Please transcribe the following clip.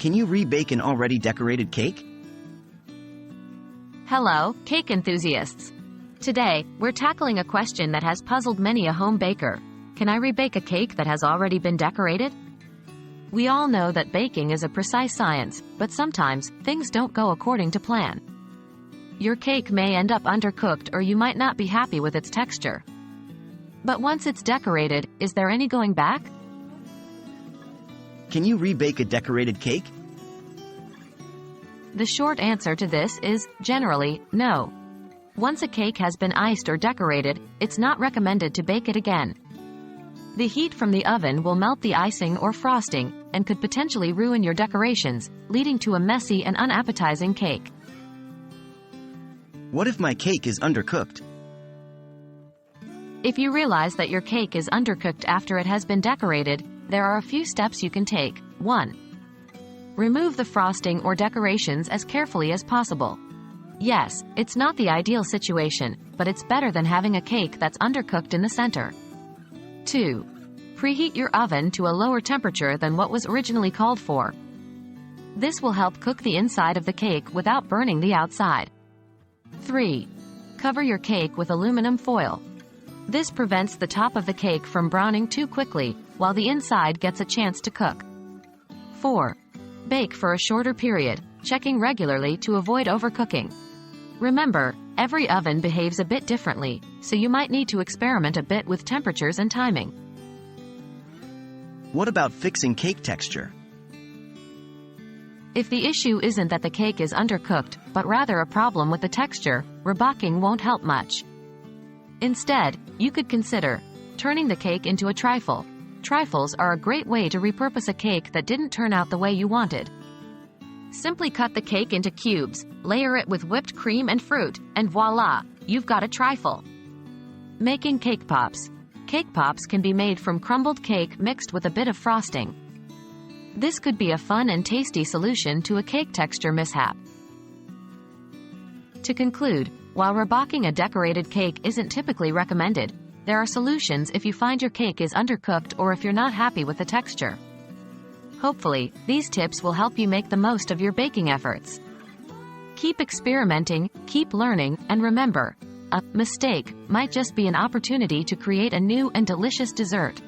Can you rebake an already decorated cake? Hello, cake enthusiasts. Today, we're tackling a question that has puzzled many a home baker. Can I rebake a cake that has already been decorated? We all know that baking is a precise science, but sometimes, things don't go according to plan. Your cake may end up undercooked or you might not be happy with its texture. But once it's decorated, is there any going back? Can you rebake a decorated cake? The short answer to this is, generally, no. Once a cake has been iced or decorated, it's not recommended to bake it again. The heat from the oven will melt the icing or frosting, and could potentially ruin your decorations, leading to a messy and unappetizing cake. What if my cake is undercooked? If you realize that your cake is undercooked after it has been decorated, there are a few steps you can take. 1. Remove the frosting or decorations as carefully as possible. Yes, it's not the ideal situation, but it's better than having a cake that's undercooked in the center. 2. Preheat your oven to a lower temperature than what was originally called for. This will help cook the inside of the cake without burning the outside. 3. Cover your cake with aluminum foil. This prevents the top of the cake from browning too quickly, while the inside gets a chance to cook. 4. Bake for a shorter period, checking regularly to avoid overcooking. Remember, every oven behaves a bit differently, so you might need to experiment a bit with temperatures and timing. What about fixing cake texture? If the issue isn't that the cake is undercooked, but rather a problem with the texture, rebaking won't help much. Instead, you could consider turning the cake into a trifle. Trifles are a great way to repurpose a cake that didn't turn out the way you wanted. Simply cut the cake into cubes, layer it with whipped cream and fruit, and voila, you've got a trifle. Making cake pops. Cake pops can be made from crumbled cake mixed with a bit of frosting. This could be a fun and tasty solution to a cake texture mishap. To conclude, while rebaking a decorated cake isn't typically recommended, there are solutions if you find your cake is undercooked or if you're not happy with the texture. Hopefully, these tips will help you make the most of your baking efforts. Keep experimenting, keep learning, and remember, a mistake might just be an opportunity to create a new and delicious dessert.